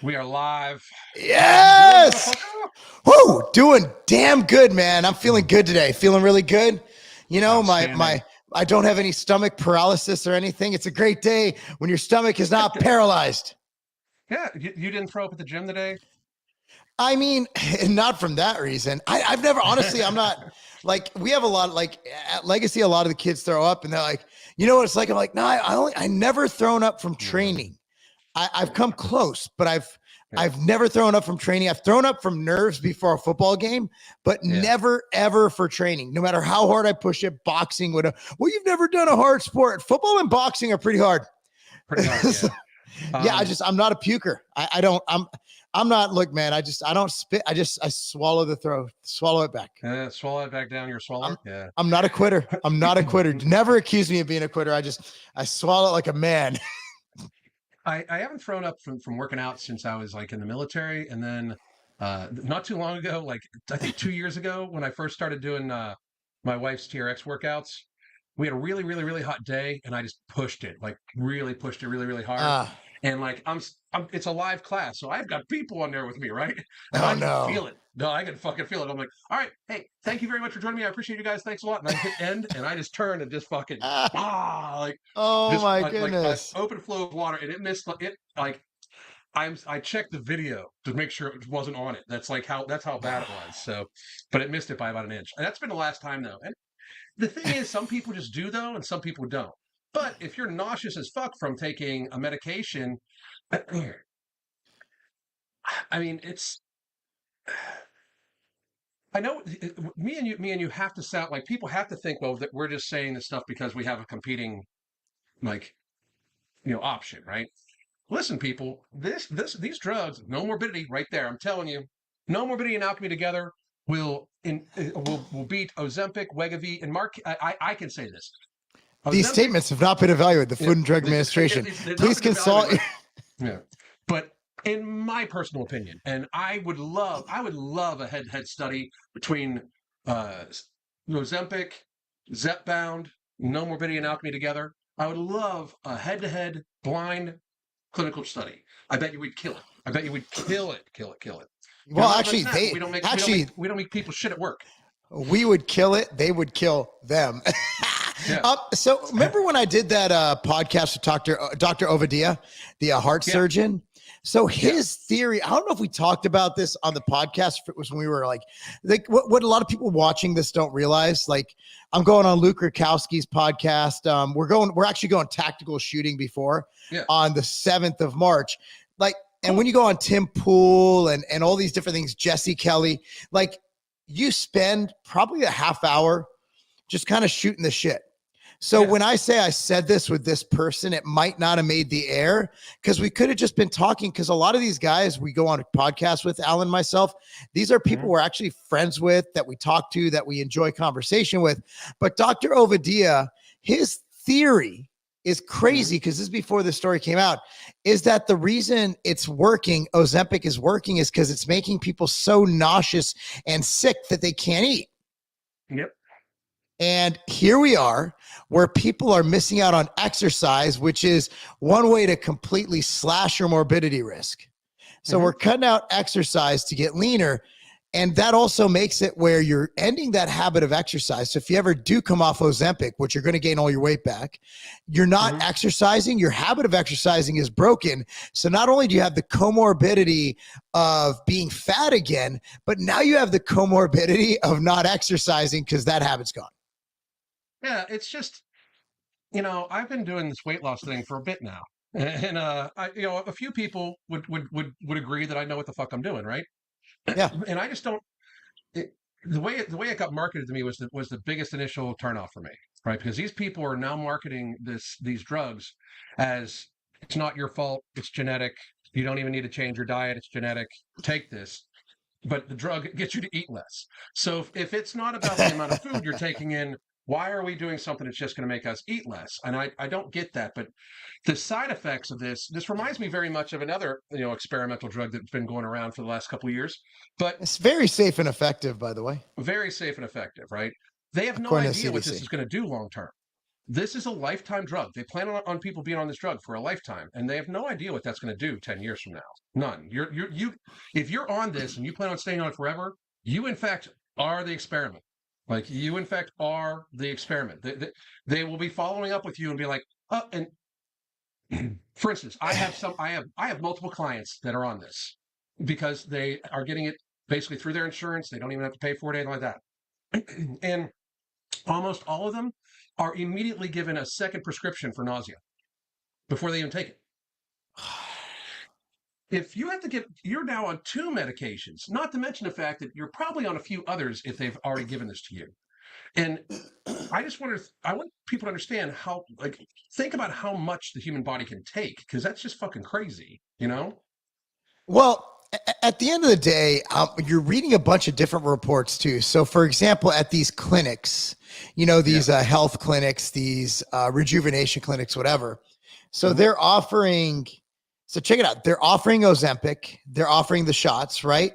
We are live. How you doing, Yes. motherfucker? Woo, doing damn good, man. I'm feeling good today. Feeling really good. You know, my Outstanding. my I don't have any stomach paralysis or anything. It's a great day when your stomach is not paralyzed. Yeah, you didn't throw up at the gym today? I mean, not from that reason. I've never honestly, I'm not like we have a lot like at Legacy, a lot of the kids throw up and they're like, you know what it's like? I'm like, no, I never thrown up from Yeah, training. I've come close, but yeah, I've never thrown up from training. I've thrown up from nerves before a football game, but yeah. never ever for training. No matter how hard I push it, boxing would. Well, you've never done a hard sport. Football and boxing are pretty hard. Pretty hard, So, yeah. yeah, Um, I'm not a puker. I don't. I'm not. Look, man. I don't spit. I swallow the throat. Swallow it back. Swallow it back down. You're a I'm swaller? Yeah. I'm not a quitter. I'm not a quitter. Never accuse me of being a quitter. I swallow it like a man. I haven't thrown up from working out since I was like in the military. And then not too long ago, like I think 2 years ago, when I first started doing my wife's TRX workouts, we had a really, really, really hot day, and I just pushed it, like really pushed it really, really hard. Uh, And like it's a live class, so I've got people on there with me, right? And oh I can no. feel it. No, I can fucking feel it. I'm like, all right, hey, thank you very much for joining me. I appreciate you guys. Thanks a lot. And I hit end, and I just turned and just fucking like Oh just my like an goodness. open flow of water, and it missed it like I checked the video to make sure it wasn't on it. That's how bad it was. So, but it missed it by about an inch. And that's been the last time though. And the thing is, some people just do though, and some people don't. But if you're nauseous as fuck from taking a medication, I mean, it's. I know me and you have to sound like people have to think, well, that we're just saying this stuff because we have a competing like option, right? Listen, people, these drugs, no morbidity, right there. I'm telling you, no morbidity and alchemy together will beat Ozempic, Wegovy, and Marc. I can say this. These Ozempic, statements have not been evaluated. The yeah, Food and Drug Administration. they've not Please been evaluated, consult. right? Yeah, but in my personal opinion, and I would love a head-to-head study between uh, Ozempic, Zepbound, no morbidity and alchemy together. I would love a head-to-head blind clinical study. I bet you we'd kill it. I bet you would kill it, kill it, kill it. Well, None of us actually, have. they actually We don't make people shit at work. we would kill it. They would kill them. Yeah, So remember when I did that podcast with Dr. Ovadia, the heart yeah, surgeon? So yeah. his theory, I don't know if we talked about this on the podcast. If it was when we were like what a lot of people watching this don't realize. Like I'm going on Luke Rakowski's podcast. We're actually going tactical shooting before Yeah. on the 7th of March. Like, and when Cool. you go on Tim Pool and all these different things, Jesse Kelly, like you spend probably a half hour just kind of shooting the shit. So Yeah. when I say I said this with this person, it might not have made the air because we could have just been talking. Because a lot of these guys we go on a podcast with, Alan, myself, these are people Mhm. we're actually friends with, that we talk to, that we enjoy conversation with. But Dr. Ovadia, his theory is Mhm. crazy because this is before the story came out, is that the reason it's working, Ozempic is working, is because it's making people so nauseous and sick that they can't eat. Yep. And here we are, where people are missing out on exercise, which is one way to completely slash your morbidity risk. So we're Mhm. cutting out exercise to get leaner. And that also makes it where you're ending that habit of exercise. So if you ever do come off Ozempic, which you're going to gain all your weight back, you're not Mhm. exercising, your habit of exercising is broken. So not only do you have the comorbidity of being fat again, but now you have the comorbidity of not exercising because that habit's gone. Yeah. It's just I've been doing this weight loss thing for a bit now, and a few people would agree that I know what the fuck I'm doing, right? Yeah. And I just don't. It, the way it got marketed to me was the biggest initial turnoff for me, right? Because these people are now marketing these drugs as it's not your fault, it's genetic. You don't even need to change your diet, it's genetic. Take this. But the drug gets you to eat less. So if it's not about the amount of food you're taking in, why are we doing something that's just going to make us eat less? And I don't get that. But the side effects of this reminds me very much of another experimental drug that's been going around for the last couple of years, but It's very safe and effective, by the way, very safe and effective, right? They have no according to idea what this CDC. is going to do long term. This is a lifetime drug. They plan on people being on this drug for a lifetime, and they have no idea what that's going to do 10 years from now. None. If you're on this and you plan on staying on it forever, you in fact are the experiment. Like you in fact are the experiment. They will be following up with you and be like, and for instance, I have multiple clients that are on this because they are getting it basically through their insurance. They don't even have to pay for it, anything like that. And almost all of them are immediately given a second prescription for nausea before they even take it. If you have to get, you're now on 2 medications, not to mention the fact that you're probably on a few others if they've already given this to you. And I want people to understand how, like, think about how much the human body can take, because that's just fucking crazy, you know? Well, at the end of the day, you're reading a bunch of different reports too. So, for example, at these clinics, these health clinics, these rejuvenation clinics, whatever. So they're offering. So check it out. They're offering Ozempic. They're offering the shots, right?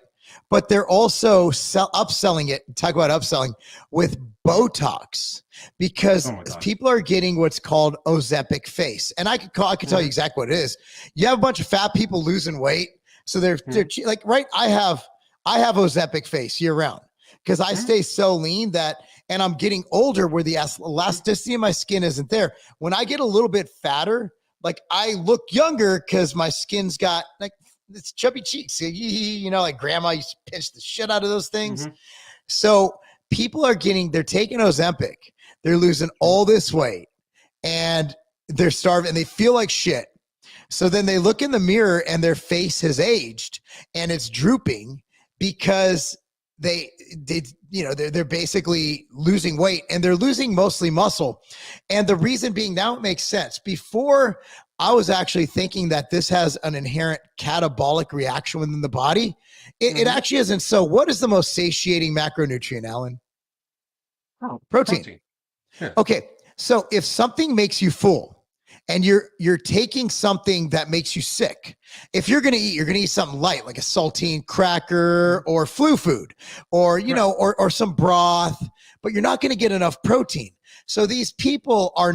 But they're also upselling it. Talk about upselling with Botox, because people are getting what's called Ozempic face. And I can tell you exactly what it is. You have a bunch of fat people losing weight. So they're like, right. I have Ozempic face year round because I stay so lean and I'm getting older where the elasticity of my skin isn't there. When I get a little bit fatter, like I look younger because my skin's got like it's chubby cheeks. Like grandma used to pinch the shit out of those things. So people they're taking Ozempic. They're losing all this weight and they're starving and they feel like shit. So then they look in the mirror and their face has aged and it's drooping because they're basically losing weight and they're losing mostly muscle. And the reason being, now it makes sense. Before, I was actually thinking that this has an inherent catabolic reaction within the body. It actually isn't. So what is the most satiating macronutrient, Alan? Protein. Yeah. Okay. So if something makes you full, and you're taking something that makes you sick. If you're going to eat something light, like a saltine cracker or flu food, or, or some broth, but you're not going to get enough protein. So these people are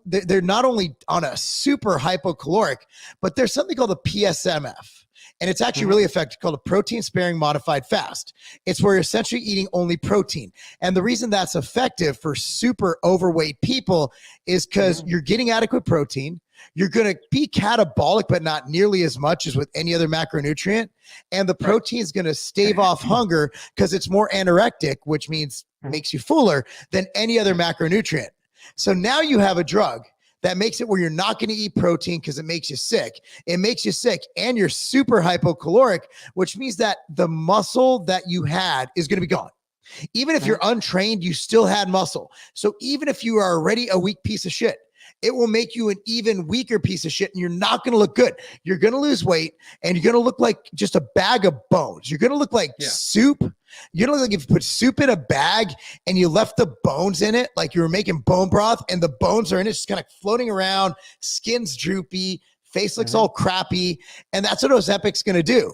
they're not only on a super hypocaloric, but there's something called a PSMF. And it's actually really effective, called a protein sparing modified fast. It's where you're essentially eating only protein. And the reason that's effective for super overweight people is because you're getting adequate protein. You're going to be catabolic, but not nearly as much as with any other macronutrient. And the protein is going to stave off hunger because it's more anorectic, which means makes you fuller than any other macronutrient. So now you have a drug that makes it where you're not going to eat protein because it makes you sick. It makes you sick and you're super hypocaloric, which means that the muscle that you had is going to be gone. Even if you're untrained, you still had muscle. So even if you are already a weak piece of shit, it will make you an even weaker piece of shit and you're not going to look good. You're going to lose weight and you're going to look like just a bag of bones. You're going to look like soup. You don't look like if you put soup in a bag and you left the bones in it, like you were making bone broth and the bones are in it, just kind of floating around, skin's droopy, face looks all crappy. And that's what Ozempic's going to do.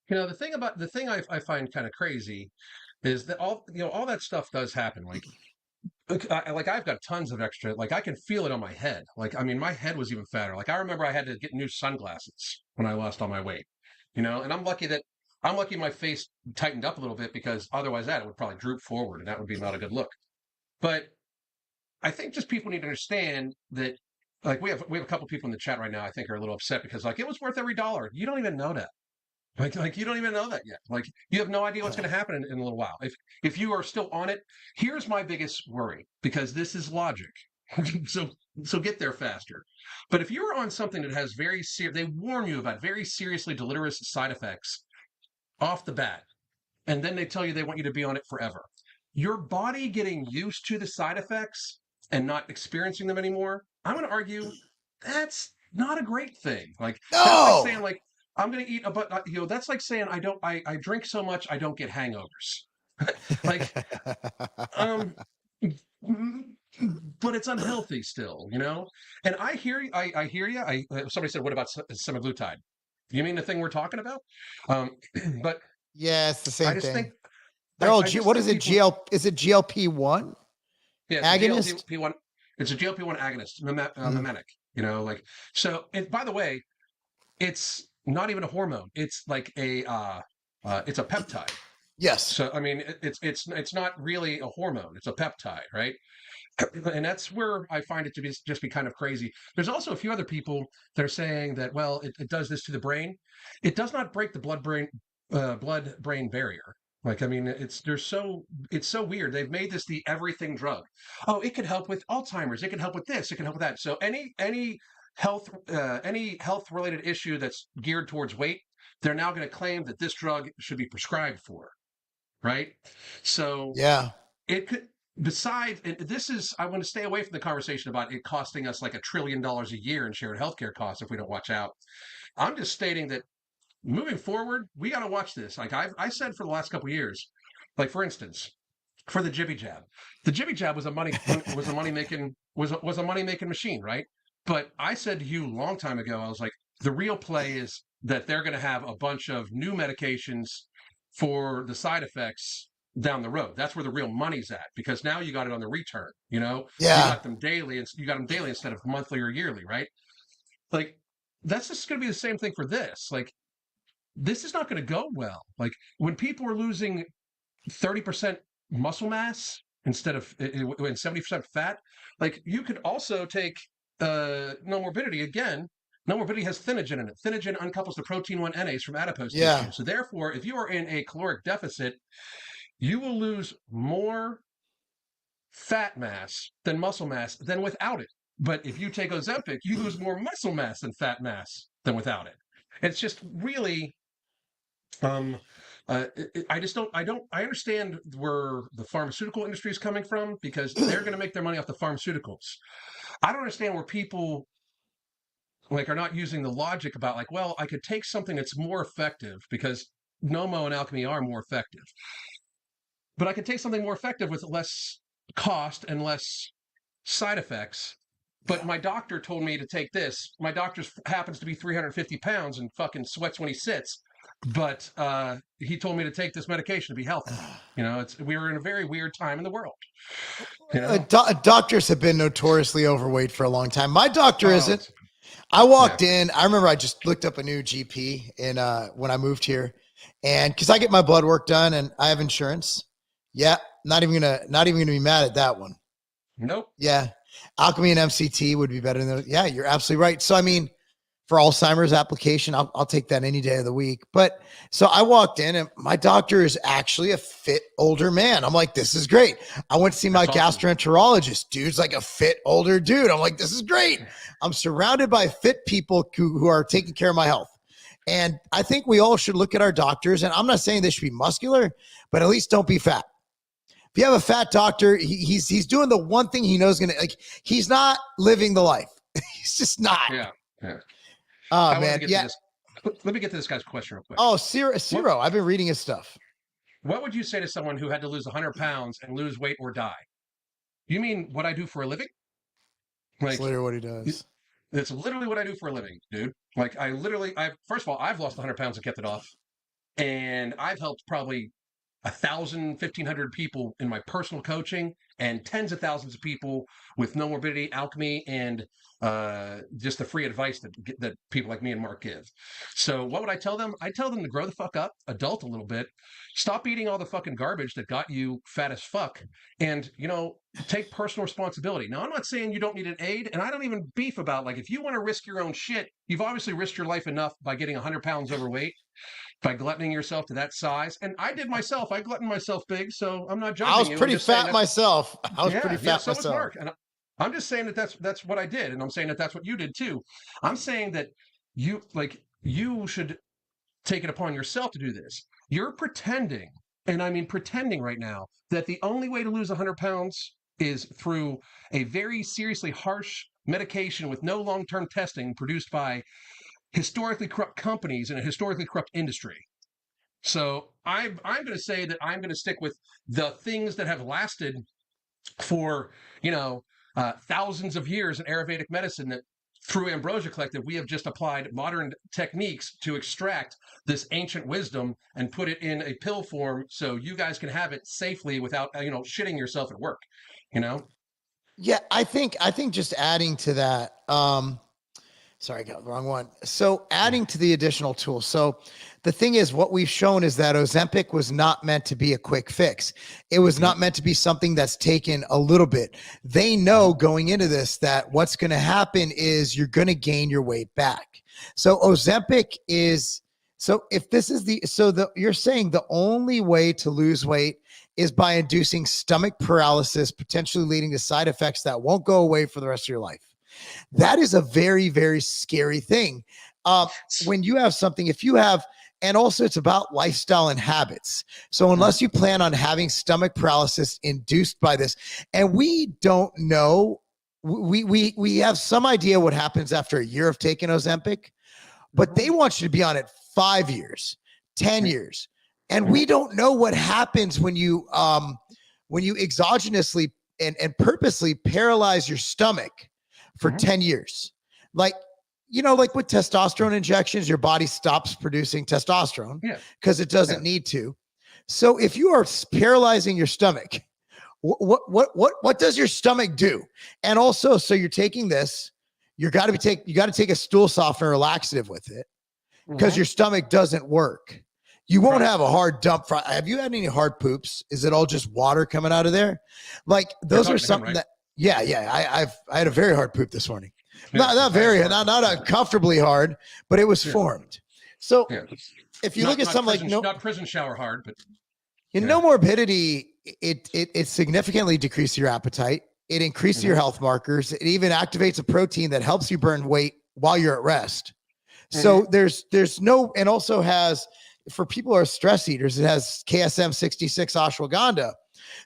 The thing I find kind of crazy is that all that stuff does happen. Like I've got tons of extra, like I can feel it on my head. Like, I mean, my head was even fatter. Like I remember I had to get new sunglasses when I lost all my weight, and I'm lucky my face tightened up a little bit because otherwise it would probably droop forward and that would be not a good look. But I think just people need to understand that, like we have a couple people in the chat right now, I think are a little upset because like it was worth every dollar. You don't even know that. Like you don't even know that yet. Like you have no idea what's going to happen in a little while. If you are still on it, here's my biggest worry, because this is logic. So get there faster. But if you're on something that has they warn you about very seriously deleterious side effects off the bat, and then they tell you they want you to be on it forever. Your body getting used to the side effects and not experiencing them anymore, I'm going to argue that's not a great thing. Like that's like saying like I'm going to eat that's like saying I drink so much I don't get hangovers. Like but it's unhealthy still, And I hear you. I hear you. Somebody said, what about semaglutide? You mean the thing we're talking about? But yeah, it's the same thing. Think, They're all. What is it? Is it GLP-1? Yeah, it's a agonist. GLP-1. It's a GLP-1 agonist, Mm. mimetic. You know, like so. And by the way, it's not even a hormone. It's like it's a peptide. Yes. So I mean, it's not really a hormone. It's a peptide, right? And that's where I find it to be just be kind of crazy. There's also a few other people that are saying that, well, it does this to the brain. It does not break the blood brain barrier. Like, I mean, it's so weird. They've made this the everything drug. Oh, it could help with Alzheimer's. It can help with this. It can help with that. So any health related issue that's geared towards weight, they're now going to claim that this drug should be prescribed for, right? So Yeah. it could, besides, and this is, I want to stay away from the conversation about it costing us like $1 trillion a year in shared healthcare costs if we don't watch out. I'm just stating that moving forward, we got to watch this. Like I said for the last couple of years, like for instance, for the jibby jab was a money making machine, right? But I said to you a long time ago, I was like, the real play is that they're going to have a bunch of new medications for the side effects down the road. That's where the real money's at, because now you got it on the return. You know, you Yeah. got them daily, and you got them daily instead of monthly or yearly, right? Like that's just going to be the same thing for this. Like this is not going to go well. Like when people are losing 30% muscle mass instead of and 70% fat, like you could also take no morbidity again. No morbidity has thinogen in it. Thinogen uncouples the protein 1 NAs from adipose Yeah. tissue. So therefore, if you are in a caloric deficit, you will lose more fat mass than muscle mass than without it. But if you take Ozempic, you lose more muscle mass than fat mass than without it. It's just really um, I just I understand where the pharmaceutical industry is coming from because they're going to make their money off the pharmaceuticals. I don't understand where people like are not using the logic about like, well, I could take something that's more effective because Nomo and Alchemy are more effective, but I could take something more effective with less cost and less side effects. But Yeah. my doctor told me to take this. My doctor happens to be 350 pounds and fucking sweats when he sits. But he told me to take this medication to be healthy. You know, we were in a very weird time in the world. You know, Doctors have been notoriously overweight for a long time. My doctor oh, isn't. I yeah, walked in. I remember I just looked up a new GP in when I moved here, and because I get my blood work done and I have insurance. Yeah, not even gonna be mad at that one. nope. Yeah, Alchemy and MCT would be better than those. Yeah, you're absolutely right. So I mean, for Alzheimer's application, I'll take that any day of the week. But so I walked in and my doctor is actually a fit older man. I'm like, this is great. I went to see my That's awesome. gastroenterologist. Dude's like a fit older dude. I'm like, this is great. I'm surrounded by fit people who are taking care of my health. And I think we all should look at our doctors. And I'm not saying they should be muscular, but at least don't be fat. If you have a fat doctor, he's doing the one thing he knows gonna like. He's not living the life. He's just not. Yeah, yeah. Oh I wanted to man, get to yeah. this. Let me get to this guy's question real quick. Oh, Ciro, What Ciro. I've been reading his stuff. What would you say to someone who had to lose 100 pounds and lose weight or die? You mean what I do for a living? That's Like literally what he does. it's literally what I do for a living, dude. Like I first of all, I've lost 100 pounds and kept it off, and I've helped probably 1,000, 1,500 people in my personal coaching, and tens of thousands of people with no morbidity, alchemy, and just the free advice that people like me and Mark give. So what would I tell them? I tell them to grow the fuck up, adult a little bit, stop eating all the fucking garbage that got you fat as fuck, and take personal responsibility. Now I'm not saying you don't need an aid, and I don't even beef about like if you want to risk your own shit, you've obviously risked your life enough by getting 100 pounds overweight by gluttoning yourself to that size. And I did myself. I gluttoned myself big, so I'm not I was judging you. I'm pretty just saying fat myself. I was pretty yeah, yeah. fat So was myself. Mark, and I'm just saying that that's what I did, and I'm saying that that's what you did too. I'm saying that you should take it upon yourself to do this. You're pretending, and I mean pretending right now, that the only way to lose 100 pounds is through a very seriously harsh medication with no long-term testing produced by historically corrupt companies in a historically corrupt industry. So I'm going to say that I'm going to stick with the things that have lasted for thousands of years in Ayurvedic medicine. That through Ambrosia Collective we have just applied modern techniques to extract this ancient wisdom and put it in a pill form, so you guys can have it safely without shitting yourself at work. You know. Yeah, I think just adding to that, sorry, I got the wrong one. So Yeah. adding to the additional tools. So the thing is, what we've shown is that Ozempic was not meant to be a quick fix. It was not Nope. meant to be something that's taken a little bit. They know going into this that what's going to happen is you're going to gain your weight back. So Ozempic is, so if this is the, so the, you're saying the only way to lose weight is by inducing stomach paralysis, potentially leading to side effects that won't go away for the rest of your life. That Right. is a very, very scary thing. When you have something, if you have, and also it's about lifestyle and habits. So unless you plan on having stomach paralysis induced by this, and we don't know, we have some idea what happens after a year of taking Ozempic, but Mhm. they want you to be on it 5 years, 10 Yeah. years. And we Mhm. don't know what happens when you exogenously and purposely paralyze your stomach for Mhm. 10 years. Like, you know, like with testosterone injections, your body stops producing testosterone Yeah. because it Yeah. doesn't need to. So if you are paralyzing your stomach, what does your stomach do? And also, so you're taking this, you got to take a stool softener or laxative with it because Mhm. your stomach doesn't work. You won't Right. have a hard dump. Have you had any hard poops? Is it all just water coming out of there? Like You're those are talking to him, something right? that, yeah, yeah. I had a very hard poop this morning. Yeah. Not I had a very, hard. not uncomfortably hard, but it was Yeah. formed. So Yeah. if you look at something like Not prison shower hard, but yeah. no morbidity, it significantly decreases your appetite. It increases your Mhm. health markers. It even activates a protein that helps you burn weight while you're at rest. So Mhm. there's no, and also has, for people who are stress eaters, it has KSM 66 ashwagandha.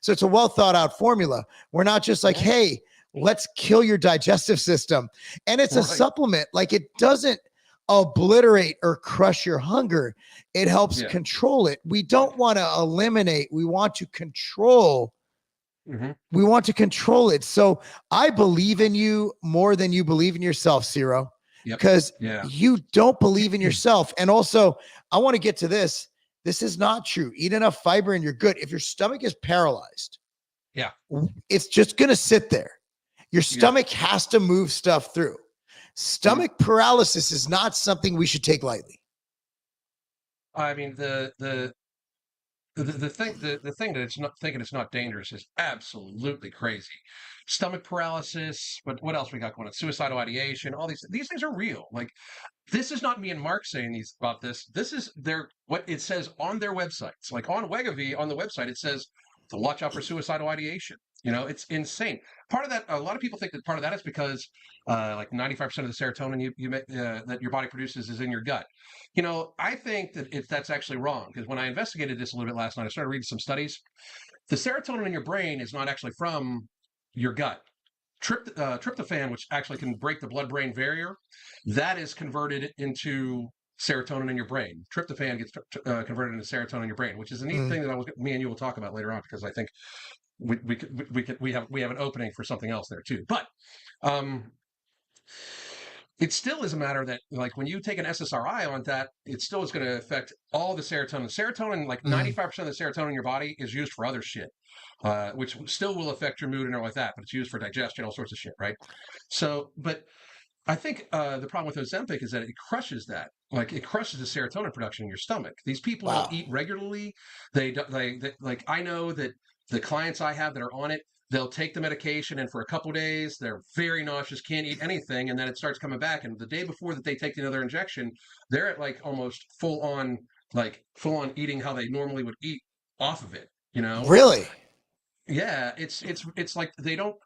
So it's a well thought out formula. We're not just like, Mhm. hey, let's kill your digestive system. And it's a Right. supplement. Like it doesn't obliterate or crush your hunger. It helps Yeah. control it. We don't want to eliminate, we want to control. Mhm. We want to control it. So I believe in you more than you believe in yourself, Ciro, Yep. because Yeah. you don't believe in yourself. And also, I want to get to this. This is not true. Eat enough fiber and you're good. If your stomach is paralyzed, Yeah. it's just going to sit there. Your Yeah. stomach has to move stuff through. Mhm. Stomach paralysis is not something we should take lightly. I mean, the thing that it's not thinking it's not dangerous is absolutely crazy. Stomach paralysis, but what else we got going on? Suicidal ideation, all these things are real. Like this is not me and Mark saying these about this. This is their what it says on their websites. Like on Wegovy on the website, it says to watch out for suicidal ideation. It's insane. Part of that, a lot of people think that part of that is because like 95% of the serotonin that your body produces is in your gut. I think that that's actually wrong because when I investigated this a little bit last night, I started reading some studies. The serotonin in your brain is not actually from your gut. Tryptophan, which actually can break the blood-brain barrier, that is converted into serotonin in your brain. Tryptophan gets converted into serotonin in your brain, which is a neat Mm. thing that me and you will talk about later on because I think we have an opening for something else there too. But um, it still is a matter that like when you take an SSRI on that, it still is going to affect all the serotonin. Serotonin, like Mm. 95% of the serotonin in your body is used for other shit, which still will affect your mood and all like that, but it's used for digestion, all sorts of shit, right? So, but I think the problem with Ozempic is that it crushes that. Like it crushes the serotonin production in your stomach. These people don't Wow. eat regularly. They like I know that the clients I have that are on it, they'll take the medication and for a couple days they're very nauseous, can't eat anything, and then it starts coming back. And the day before that they take another injection, they're at like almost full on eating how they normally would eat off of it. You know? Really? Yeah, it's like they don't.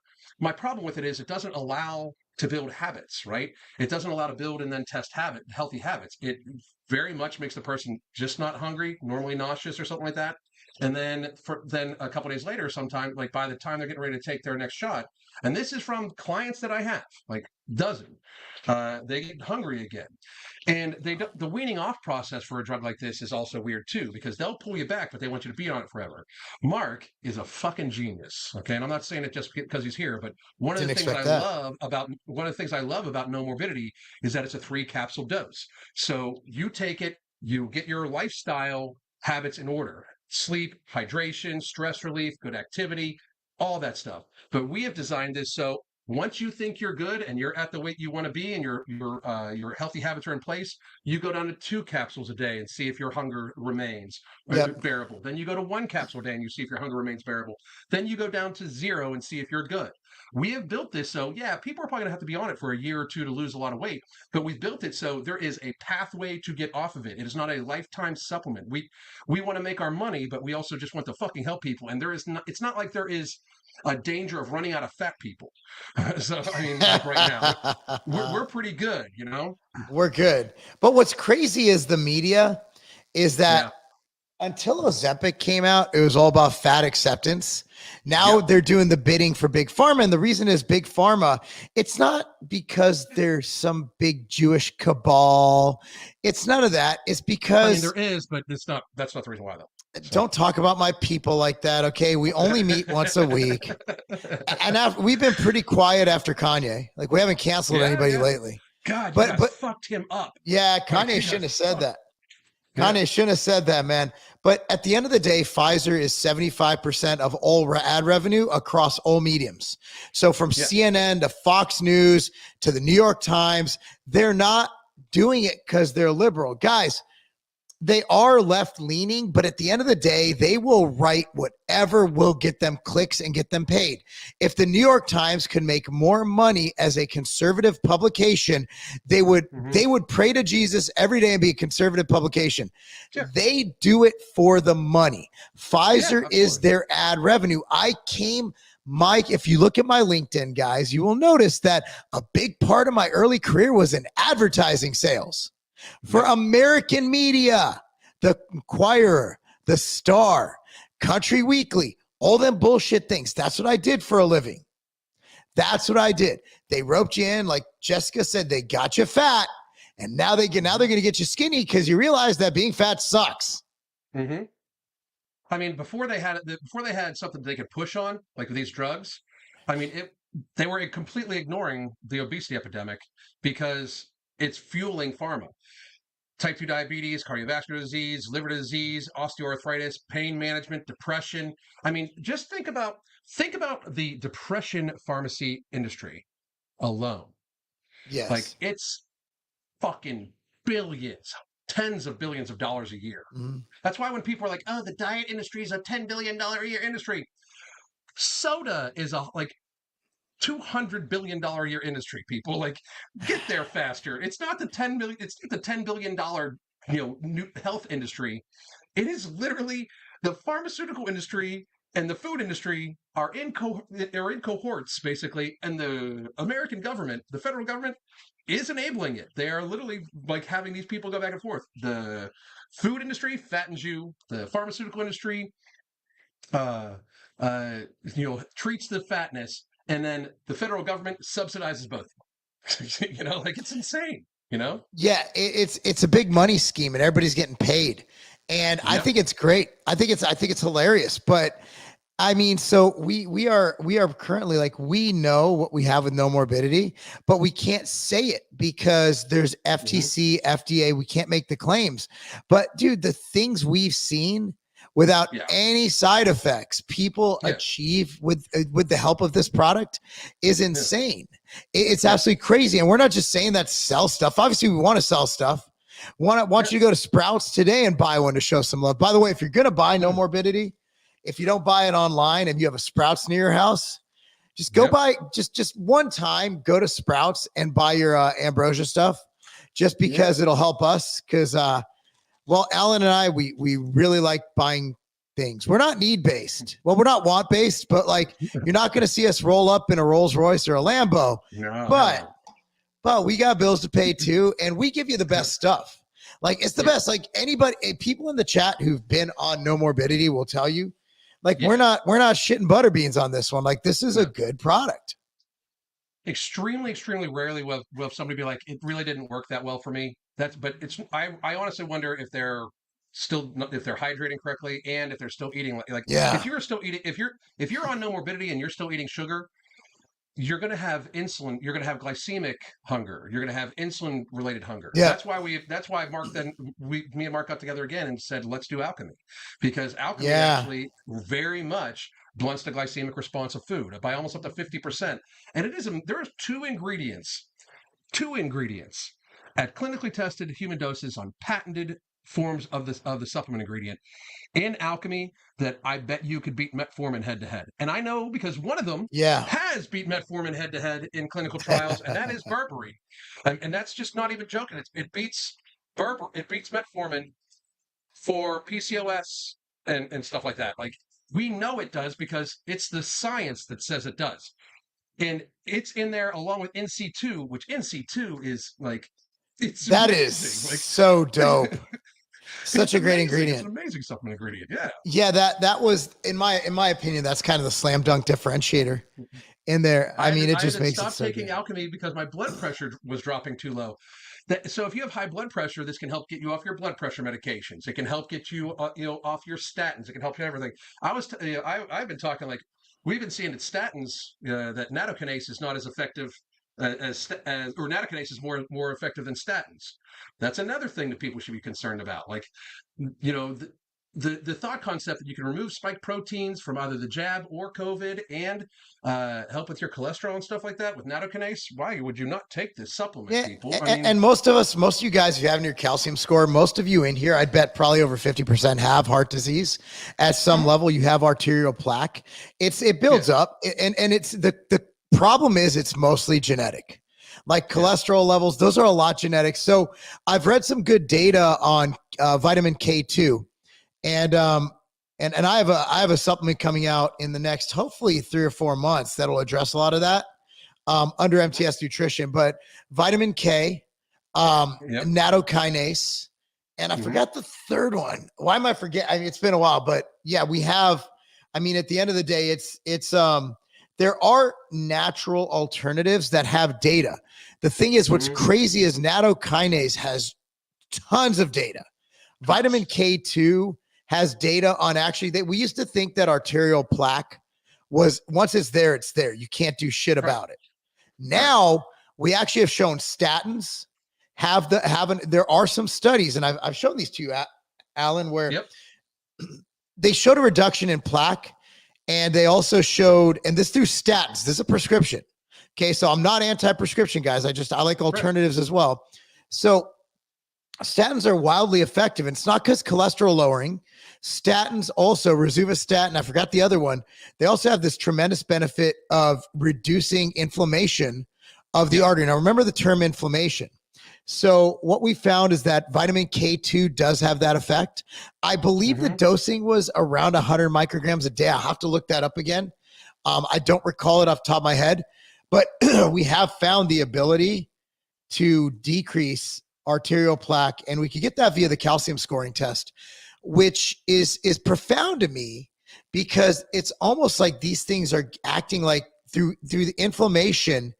My problem with it is it doesn't allow to build habits, right? It doesn't allow to build and then test healthy habits. It very much makes the person just not hungry, normally nauseous or something like that. And then a couple days later, sometime like by the time they're getting ready to take their next shot, and this is from clients that I have, like dozen, they get hungry again. And the weaning off process for a drug like this is also weird too, because they'll pull you back, but they want you to be on it forever. Mark is a fucking genius. Okay. And I'm not saying it just because he's here, but Didn't expect that. one of the things I love about no morbidity is that it's a 3 capsule dose. So you take it, you get your lifestyle habits in order: sleep, hydration, stress relief, good activity. all that stuff. But we have designed this so once you think you're good and you're at the weight you want to be and your healthy habits are in place, you go down to 2 capsules a day and see if your hunger remains Yep. bearable. Then you go to 1 capsule a day and you see if your hunger remains bearable. Then you go down to 0 and see if you're good. We have built this so yeah, people are probably gonna have to be on it for a year or two to lose a lot of weight, but we've built it so there is a pathway to get off of it. It is not a lifetime supplement. We want to make our money, but we also just want to fucking help people. And there is not. It's not like there is a danger of running out of fat people. So I mean, like right now, we're pretty good, you know. We're good. But what's crazy is the media is that Yeah. until Ozempic came out, it was all about fat acceptance. Now Yep. they're doing the bidding for Big Pharma. And the reason is Big Pharma, it's not because there's some big Jewish cabal. It's none of that. It's I mean, because there is, but it's not. That's not the reason why, though. So. don't talk about my people like that. Okay. We only meet once a week. And we've been pretty quiet after Kanye. Like we haven't canceled anybody lately. God, but fucked him up. Yeah, Kanye shouldn't have said that. Kanye shouldn't have said that, man. But at the end of the day, Pfizer is 75% of all ad revenue across all mediums. So from CNN to Fox News to the New York Times, they're not doing it because they're liberal. Guys, they are left leaning, but at the end of the day, they will write whatever will get them clicks and get them paid. If the New York Times could make more money as a conservative publication, they would pray to Jesus every day and be a conservative publication. Yeah. They do it for the money. Pfizer is their ad revenue. Mike, if you look at my LinkedIn, guys, you will notice that a big part of my early career was in advertising sales. For American media, the Inquirer, the Star, Country Weekly, all them bullshit things. That's what I did for a living. That's what I did. They roped you in, like Jessica said, they got you fat, and now they're going to get you skinny because you realize that being fat sucks. Mm-hmm. I mean, before they had something they could push on, like these drugs. I mean, they were completely ignoring the obesity epidemic because it's fueling pharma. Type 2 diabetes, cardiovascular disease, liver disease, osteoarthritis, pain management, depression. I mean, just think about the depression pharmacy industry alone. Yes. Like it's fucking billions, tens of billions of dollars a year. Mm-hmm. That's why when people are like, oh, the diet industry is a $10 billion a year industry. Soda is $200 billion a year industry. People like get there faster. It's not the $10 billion. It's not the $10 billion new health industry. It is literally the pharmaceutical industry and the food industry are in cohorts basically, and the American government, the federal government, is enabling it. They are literally like having these people go back and forth. The food industry fattens you. The pharmaceutical industry, treats the fatness. And then the federal government subsidizes both. Like it's insane. Yeah, it's a big money scheme, and everybody's getting paid, and I think it's great. I think it's hilarious. But I mean, so we are currently like we know what we have with No Morbidity, but we can't say it because there's FTC, FDA. We can't make the claims. But dude, the things we've seen without any side effects people achieve with the help of this product is insane. It's absolutely crazy. And we're not just saying that to sell stuff. Obviously we want to sell stuff. Want you to go to Sprouts today and buy one to show some love. By the way, if you're going to buy No Morbidity, if you don't buy it online and you have a Sprouts near your house, just go buy just one time, go to Sprouts and buy your Ambrosia stuff just because it'll help us. Cause, well, Alan and I, we really like buying things. We're not need-based. Well, we're not want-based, but like you're not going to see us roll up in a Rolls Royce or a Lambo. No, but we got bills to pay too, and we give you the best stuff. Like it's the best. Like people in the chat who've been on No Morbidity will tell you, like we're not shitting butter beans on this one. Like this is a good product. Extremely, extremely rarely will somebody be like, it really didn't work that well for me. I honestly wonder if they're hydrating correctly and if they're still eating if you're still eating, if you're on No Morbidity and you're still eating sugar, you're going to have insulin, you're going to have glycemic hunger, you're going to have insulin related hunger. That's why me and Marc got together again and said, let's do alchemy, because alchemy actually very much blunts the glycemic response of food by almost up to 50%. And there are two ingredients at clinically tested human doses on patented forms of the supplement ingredient in alchemy that I bet you could beat metformin head to head. And I know because one of them Yeah. has beat metformin head to head in clinical trials, and that is berberine. And that's just not even joking. It beats metformin for PCOS and stuff like that. Like, we know it does because it's the science that says it does. And it's in there along with NC2, which NC2 is like, it's That amazing. is Like, so dope. Such a great amazing. ingredient. It's an amazing supplement ingredient. Yeah. Yeah, that was in my opinion, that's kind of the slam dunk differentiator in there. I mean, it just makes it stopped so taking good. alchemy because my blood pressure was dropping too low. So if you have high blood pressure, this can help get you off your blood pressure medications. It can help get you, off your statins. It can help you everything. I've been talking, like, we've been seeing that statins, that nattokinase is not as effective or nattokinase is more effective than statins. That's another thing that people should be concerned about. Like, the thought concept that you can remove spike proteins from either the jab or COVID and help with your cholesterol and stuff like that with nattokinase. Why would you not take this supplement, Yeah, people? I mean, and most of you guys, if you have your calcium score, most of you in here, I'd bet probably over 50% have heart disease at some level. You have arterial plaque. It builds up, and it's the problem is it's mostly genetic. Like cholesterol levels, those are a lot genetic. So I've read some good data on vitamin K2, and I have a supplement coming out in the next hopefully 3 or 4 months that'll address a lot of that. Under MTS Nutrition, but vitamin K, nattokinase, and I forgot the third one. Why am I forgetting? I mean, it's been a while, but yeah, we have. I mean, at the end of the day, it's there are natural alternatives that have data. The thing is, what's crazy is nattokinase has tons of data. Vitamin K2 has data on actually. We used to think that arterial plaque was once it's there, it's there. You can't do shit about it. Now we actually have shown statins there are some studies, and I've shown these to you, Alan, where they showed a reduction in plaque, and they also showed, and this through statins. This is a prescription. Okay, so I'm not anti-prescription, guys. I like alternatives as well. So statins are wildly effective, and it's not because cholesterol lowering. Statins also, rosuvastatin, I forgot the other one. They also have this tremendous benefit of reducing inflammation of the artery. Now, remember the term inflammation. So what we found is that vitamin K2 does have that effect. I believe the dosing was around 100 micrograms a day. I'll have to look that up again. I don't recall it off the top of my head, but we have found the ability to decrease arterial plaque, and we could get that via the calcium scoring test, which is profound to me, because it's almost like these things are acting like through the inflammation,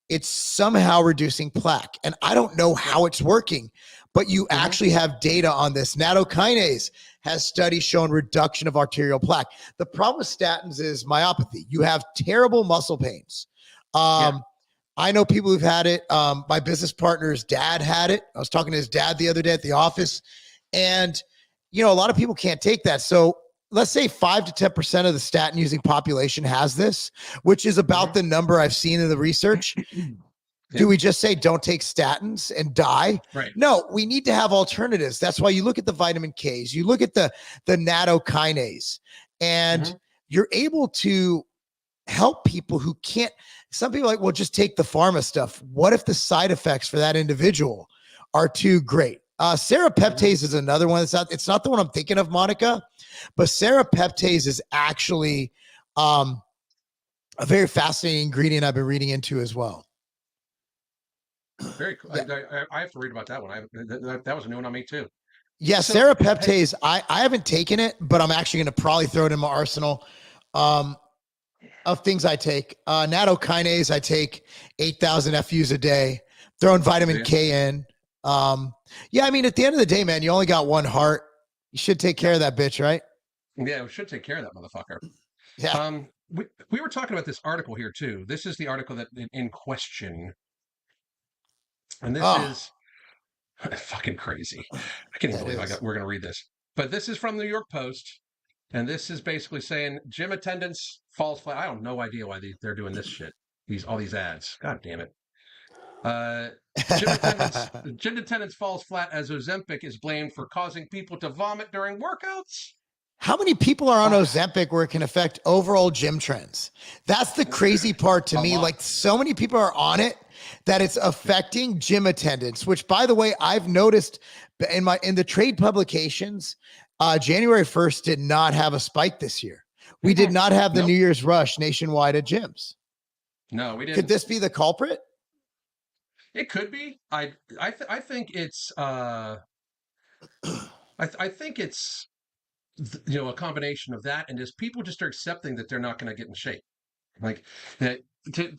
it's somehow reducing plaque. And I don't know how it's working, but you actually have data on this. Nattokinase has studies showing reduction of arterial plaque. The problem with statins is myopathy. You have terrible muscle pains. I know people who've had it. My business partner's dad had it. I was talking to his dad the other day at the office, and a lot of people can't take that. So let's say 5 to 10% of the statin using population has this, which is about the number I've seen in the research. Do we just say don't take statins and die? Right. No, we need to have alternatives. That's why you look at the vitamin Ks, you look at the nattokinase, and you're able to help people who can't. Some people are like, well, just take the pharma stuff. What if the side effects for that individual are too great? Serapeptase is another one that's out. It's not the one I'm thinking of, Monica, but serapeptase is actually a very fascinating ingredient I've been reading into as well. Very cool. I have to read about that one. That was a new one on me too. Yeah, so, serapeptase, I haven't taken it, but I'm actually going to probably throw it in my arsenal of things I take. Nattokinase, I take 8,000 FUs a day. Throwing vitamin K in. I mean, at the end of the day, man, you only got one heart. You should take care of that bitch, right? Yeah, we should take care of that motherfucker. Yeah. We were talking about this article here too. This is the article that in question, and this is fucking crazy. I can't even believe we're going to read this. But this is from the New York Post. And this is basically saying gym attendance falls flat. I have no idea why they're doing this shit. All these ads. God damn it. Uh, gym attendance falls flat as Ozempic is blamed for causing people to vomit during workouts. How many people are on Ozempic where it can affect overall gym trends? That's the crazy part to me. Lot. Like, so many people are on it that it's affecting gym attendance, which, by the way, I've noticed in the trade publications, January 1st did not have a spike this year. We did not have the New Year's rush nationwide at gyms. No, we didn't. Could this be the culprit? It could be. I think it's I think it's a combination of that, and just people just are accepting that they're not going to get in shape. Like that,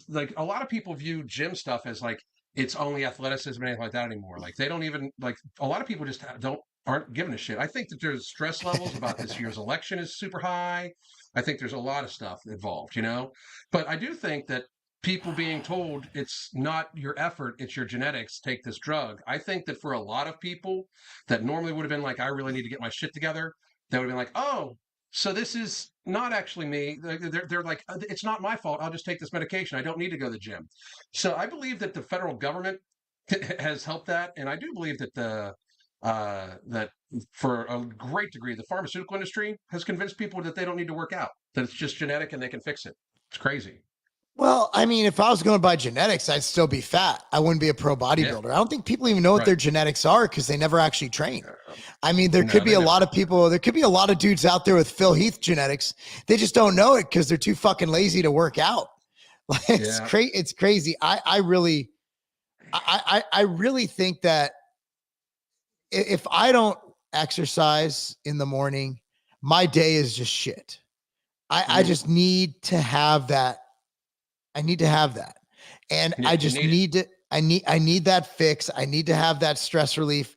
like a lot of people view gym stuff as like it's only athleticism and anything like that anymore. Like they don't even like a lot of people just aren't giving a shit. I think that there's stress levels about this year's election is super high. I think there's a lot of stuff involved, but I do think that people being told it's not your effort, it's your genetics, take this drug. I think that for a lot of people that normally would have been like, I really need to get my shit together, that would have been like, oh, so this is not actually me. They're like, it's not my fault. I'll just take this medication. I don't need to go to the gym. So I believe that the federal government has helped that. And I do believe that that for a great degree, the pharmaceutical industry has convinced people that they don't need to work out, that it's just genetic and they can fix it. It's crazy. Well, I mean, if I was going by genetics, I'd still be fat. I wouldn't be a pro bodybuilder. Yeah. I don't think people even know what their genetics are because they never actually train. I mean, there could be a lot of people, there could be a lot of dudes out there with Phil Heath genetics. They just don't know it because they're too fucking lazy to work out. Like, it's crazy. I really think that if I don't exercise in the morning, my day is just shit. I just need to have that. I need to have that. And I just need that fix. I need to have that stress relief.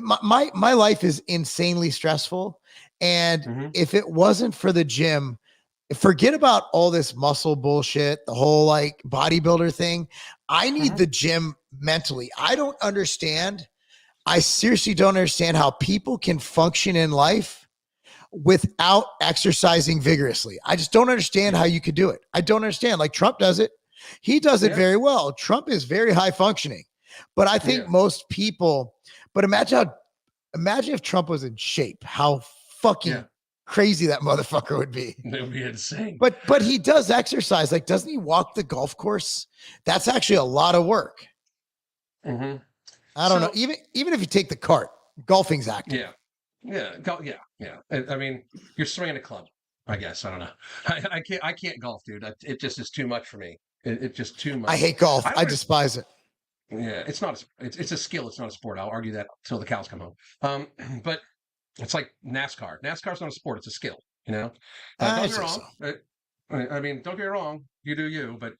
My life is insanely stressful. And if it wasn't for the gym, forget about all this muscle bullshit, the whole like bodybuilder thing. I need the gym mentally. I don't understand. I seriously don't understand how people can function in life without exercising vigorously. I just don't understand how you could do it. I don't understand. Like Trump does it. He does it very well. Trump is very high functioning, but I think most people, but imagine if Trump was in shape, how fucking crazy that motherfucker would be. It would be insane. But he does exercise. Like, doesn't he walk the golf course? That's actually a lot of work. I don't know. Even if you take the cart, golfing's active. Yeah. I mean, you're swinging a club, I guess. I don't know. I can't golf, dude. It just is too much for me. It's just too much. I hate golf. I despise it. Yeah, it's not. It's a skill. It's not a sport. I'll argue that till the cows come home. But it's like NASCAR. NASCAR's not a sport. It's a skill. Don't get me wrong. So. I mean, don't get me wrong. You do you. But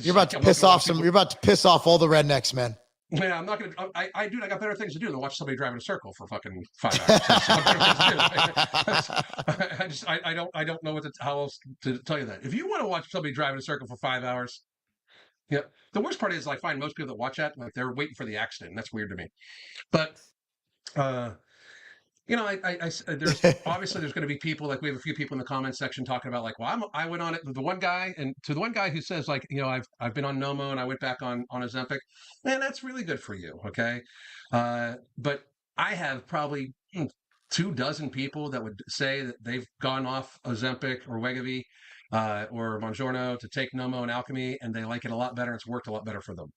you're about to piss off some. You're about to piss off all the rednecks, man. Yeah, I'm not gonna. I got better things to do than watch somebody drive in a circle for fucking 5 hours. I don't know how else to tell you that. If you want to watch somebody drive in a circle for 5 hours, the worst part is I find most people that watch that like they're waiting for the accident. And that's weird to me. But there's obviously there's going to be people like we have a few people in the comments section talking about like, well, I went on it. The one guy who says like, I've been on Nomo and I went back on Ozempic, man, that's really good for you. Okay. But I have probably 24 people that would say that they've gone off Ozempic or Wegovy or Mongiorno to take Nomo and Alchemy, and they like it a lot better. It's worked a lot better for them,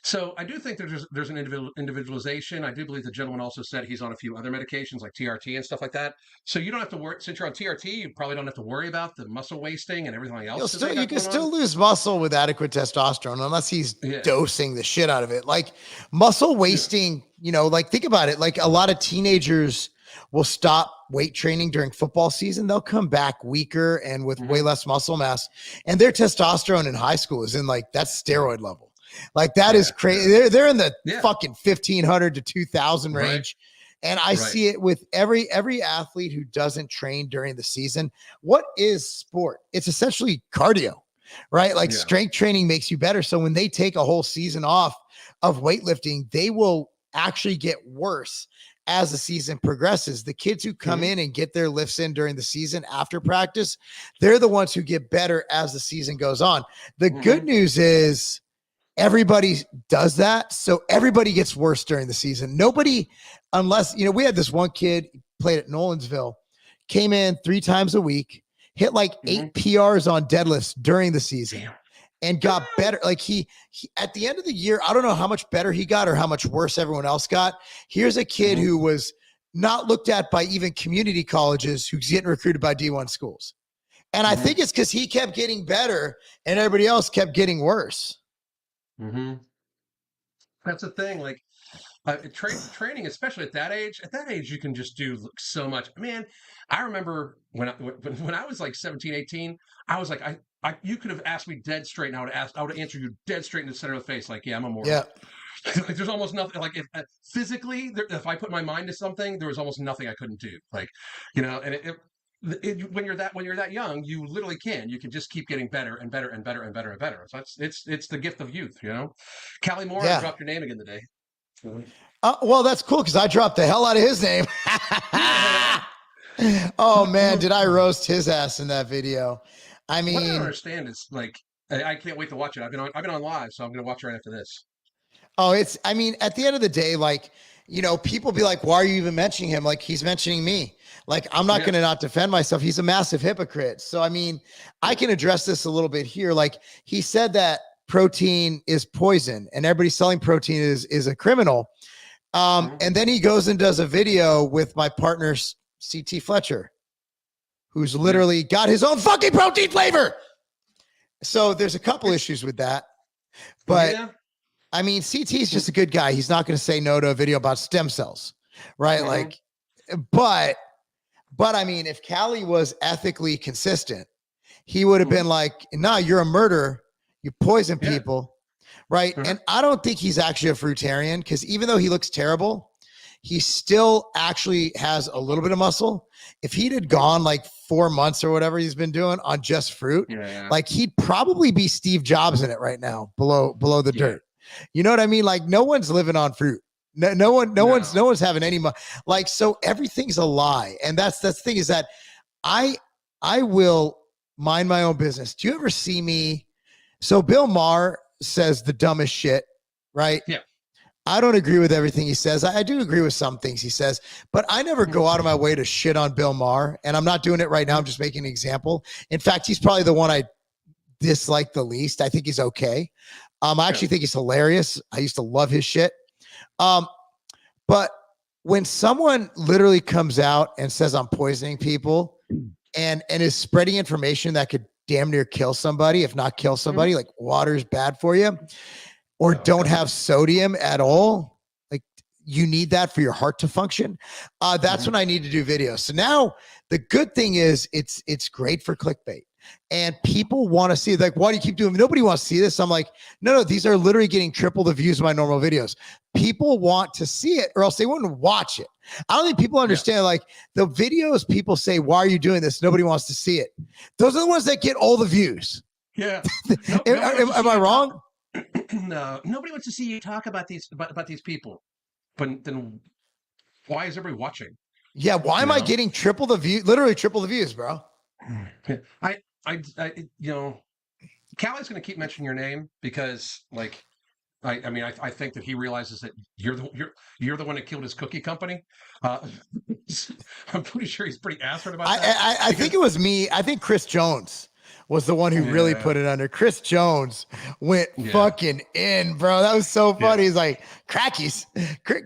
So I do think there's an individualization. I do believe the gentleman also said he's on a few other medications like TRT and stuff like that. So you don't have to worry. Since you're on TRT, you probably don't have to worry about the muscle wasting and everything else. You can still lose muscle with adequate testosterone unless he's dosing the shit out of it. Like muscle wasting, like think about it. Like a lot of teenagers will stop weight training during football season. They'll come back weaker and with way less muscle mass. And their testosterone in high school is in like that's steroid level. Like that is crazy. They're in the fucking 1,500 to 2,000 range. And I see it with every athlete who doesn't train during the season. What is sport? It's essentially cardio, right? Like strength training makes you better. So when they take a whole season off of weightlifting, they will actually get worse as the season progresses. The kids who come in and get their lifts in during the season after practice, they're the ones who get better as the season goes on. The good news is everybody does that. So everybody gets worse during the season. Nobody, unless, we had this one kid played at Nolansville, came in 3 times a week, hit like 8 PRs on deadlifts during the season and got better. Like he at the end of the year, I don't know how much better he got or how much worse everyone else got. Here's a kid who was not looked at by even community colleges who's getting recruited by D1 schools. And I think it's because he kept getting better and everybody else kept getting worse. That's the thing. Like training, especially at that age, you can just do so much. Man, I remember when I was like 17, 18, I was like, you could have asked me dead straight and I would have answered you dead straight in the center of the face. Like, yeah, I'm a moron. Yeah. Like, there's almost nothing. Like, if physically, if I put my mind to something, there was almost nothing I couldn't do. Like, and when you're that young, you literally you can just keep getting better and better and better and better and better. So it's the gift of youth, Callie Moore, I dropped your name again today. Well, that's cool because I dropped the hell out of his name. Oh man, did I roast his ass in that video? I mean, what I don't understand is like I can't wait to watch it. I've been on live, so I'm gonna watch it right after this. Oh, at the end of the day, like, people be like, why are you even mentioning him? Like, he's mentioning me. Like, I'm not going to not defend myself. He's a massive hypocrite. So, I mean, I can address this a little bit here. Like, he said that protein is poison and everybody selling protein is a criminal. And then he goes and does a video with my partner, CT Fletcher, who's literally got his own fucking protein flavor. So there's a couple issues with that. But I mean, CT is just a good guy. He's not going to say no to a video about stem cells, right? Like, but I mean, if Callie was ethically consistent, he would have been like, "No, you're a murderer. You poison people," right? And I don't think he's actually a fruitarian because even though he looks terrible, he still actually has a little bit of muscle. If he'd had gone like 4 months or whatever he's been doing on just fruit, like he'd probably be Steve Jobs in it right now, below the dirt. You know what I mean? Like no one's living on fruit. No one's having any money. Like, so everything's a lie. And that's the thing is that I will mind my own business. Do you ever see me? So Bill Maher says the dumbest shit, right? Yeah. I don't agree with everything he says. I do agree with some things he says, but I never go out of my way to shit on Bill Maher. And I'm not doing it right now. I'm just making an example. In fact, he's probably the one I dislike the least. I think he's okay. I actually think he's hilarious. I used to love his shit. But when someone literally comes out and says I'm poisoning people and is spreading information that could damn near kill somebody, if not kill somebody, like water's bad for you, or don't have sodium at all, like you need that for your heart to function. That's when I need to do videos. So now the good thing is it's great for clickbait. And people want to see, like, why do you keep doing? Nobody wants to see this. I'm like, no, these are literally getting triple the views of my normal videos. People want to see it, or else they wouldn't watch it. I don't think people understand. Like the videos, people say, "Why are you doing this?" Nobody wants to see it. Those are the ones that get all the views. Yeah. Am I wrong? No, nobody wants to see you talk about these people. But then, why is everybody watching? Yeah, why am I getting triple the view? Literally triple the views, bro. Callie's going to keep mentioning your name because, like, I think that he realizes that you're the one that killed his cookie company. I'm pretty sure he's pretty ass about that. I think it was me. I think Chris Jones was the one who really put it under. Chris Jones went fucking in, bro. That was so funny. He's like, crackies.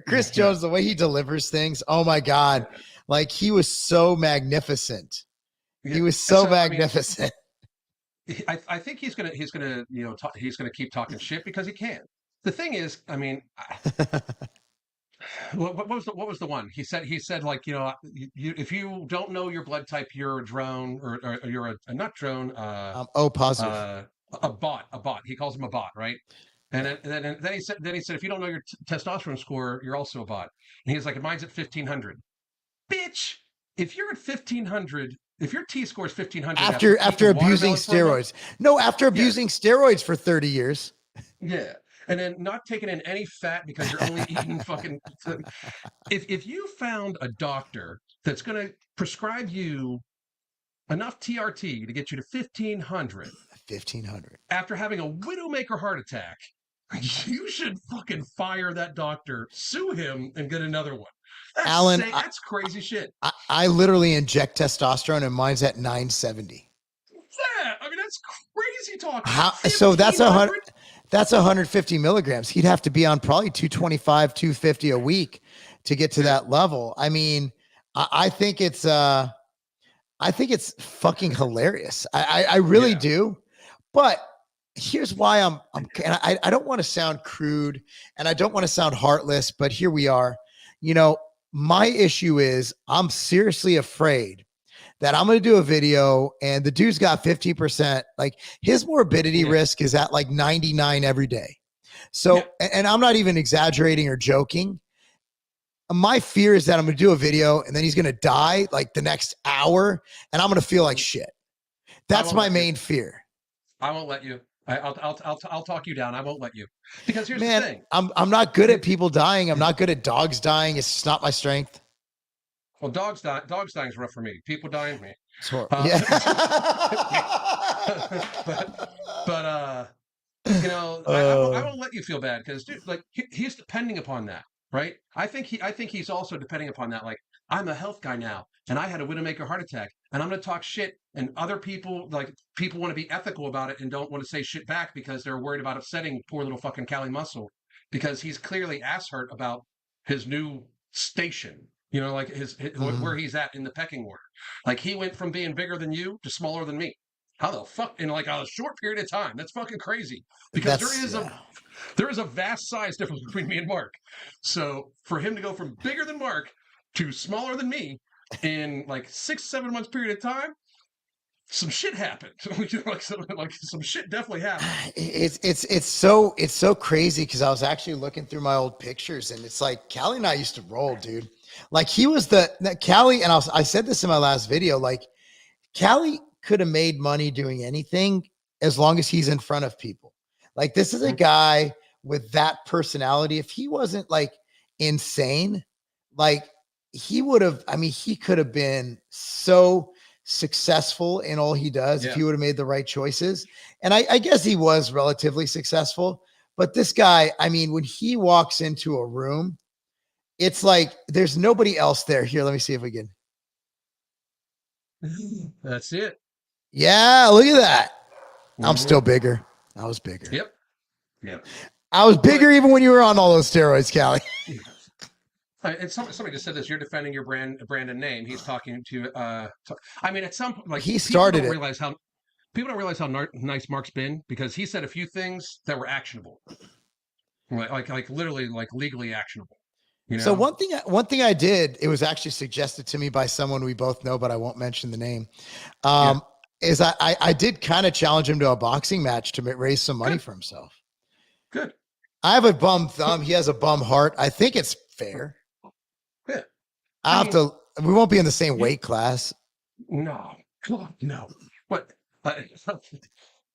Chris Jones, the way he delivers things. Oh my God. Like he was so magnificent. He was so magnificent. I think he's gonna he's gonna keep talking shit because he can. The thing is, what was the one he said like if you don't know your blood type, you're a drone or you're a not drone. Positive. A bot. He calls him a bot, right? And then he said if you don't know your testosterone score, you're also a bot. And he's like, mine's at 1500. Bitch, if you're at 1500. If your T score is 1500 after abusing steroids, after abusing steroids for 30 years. Yeah. and then not taking in any fat because you're only eating fucking. If you found a doctor that's going to prescribe you enough TRT to get you to 1500 1,500 after having a widowmaker heart attack, you should fucking fire that doctor, sue him, and get another one. Alan, That's crazy shit. I literally inject testosterone and mine's at 970. Yeah, I mean that's crazy talk. So that's 100. That's 150 milligrams. He'd have to be on probably 225, 250 a week to get to that level. I mean, I think it's fucking hilarious. I really do. But here's why and I don't want to sound crude and I don't want to sound heartless, but here we are. You know, my issue is I'm seriously afraid that I'm going to do a video and the dude's got 50%. Like his morbidity risk is at like 99 every day. So, and I'm not even exaggerating or joking. My fear is that I'm going to do a video and then he's going to die like the next hour and I'm going to feel like shit. That's my main fear. I won't let you. I'll talk you down. I won't let you, because here's the thing. I'm not good at people dying. I'm not good at dogs dying. It's just not my strength. Well, dogs dying is rough for me. People dying, me. It's horrible. Yeah. but you know, I won't let you feel bad because, dude, like he's depending upon that, right? I think he's also depending upon that. Like, I'm a health guy now, and I had a widowmaker heart attack, and I'm going to talk shit, and other people want to be ethical about it and don't want to say shit back because they're worried about upsetting poor little fucking Cali Muscle because he's clearly ass hurt about his new station. You know, like his where he's at in the pecking order. Like he went from being bigger than you to smaller than me. How the fuck in like a short period of time? That's fucking crazy. Because there is a vast size difference between me and Mark. So for him to go from bigger than Mark to smaller than me in like 6-7 months period of time, some shit happened. like some shit definitely happened. It's so crazy because I was actually looking through my old pictures and it's like Callie and I used to roll, dude. Like he was Callie, and I said this in my last video, like Callie could have made money doing anything as long as he's in front of people. Like this is a guy with that personality. If he wasn't like insane, like he could have been so successful in all he does if he would have made the right choices. And I guess he was relatively successful, but this guy, I mean, when he walks into a room, it's like there's nobody else there. Here, let me see if we can. That's it. Yeah, look at that. I'm still bigger. I was bigger. Yep. I was bigger even when you were on all those steroids, Callie. And somebody just said this. You're defending your brand and name. He's talking to. I mean, at some point, like he started people don't realize how nice Mark's been because he said a few things that were actionable, like literally like legally actionable. You know? So one thing I did, it was actually suggested to me by someone we both know, but I won't mention the name. Is I did kind of challenge him to a boxing match to raise some money for himself. Good. I have a bum thumb. He has a bum heart. I think it's fair. Yeah. We won't be in the same weight class. No. No. But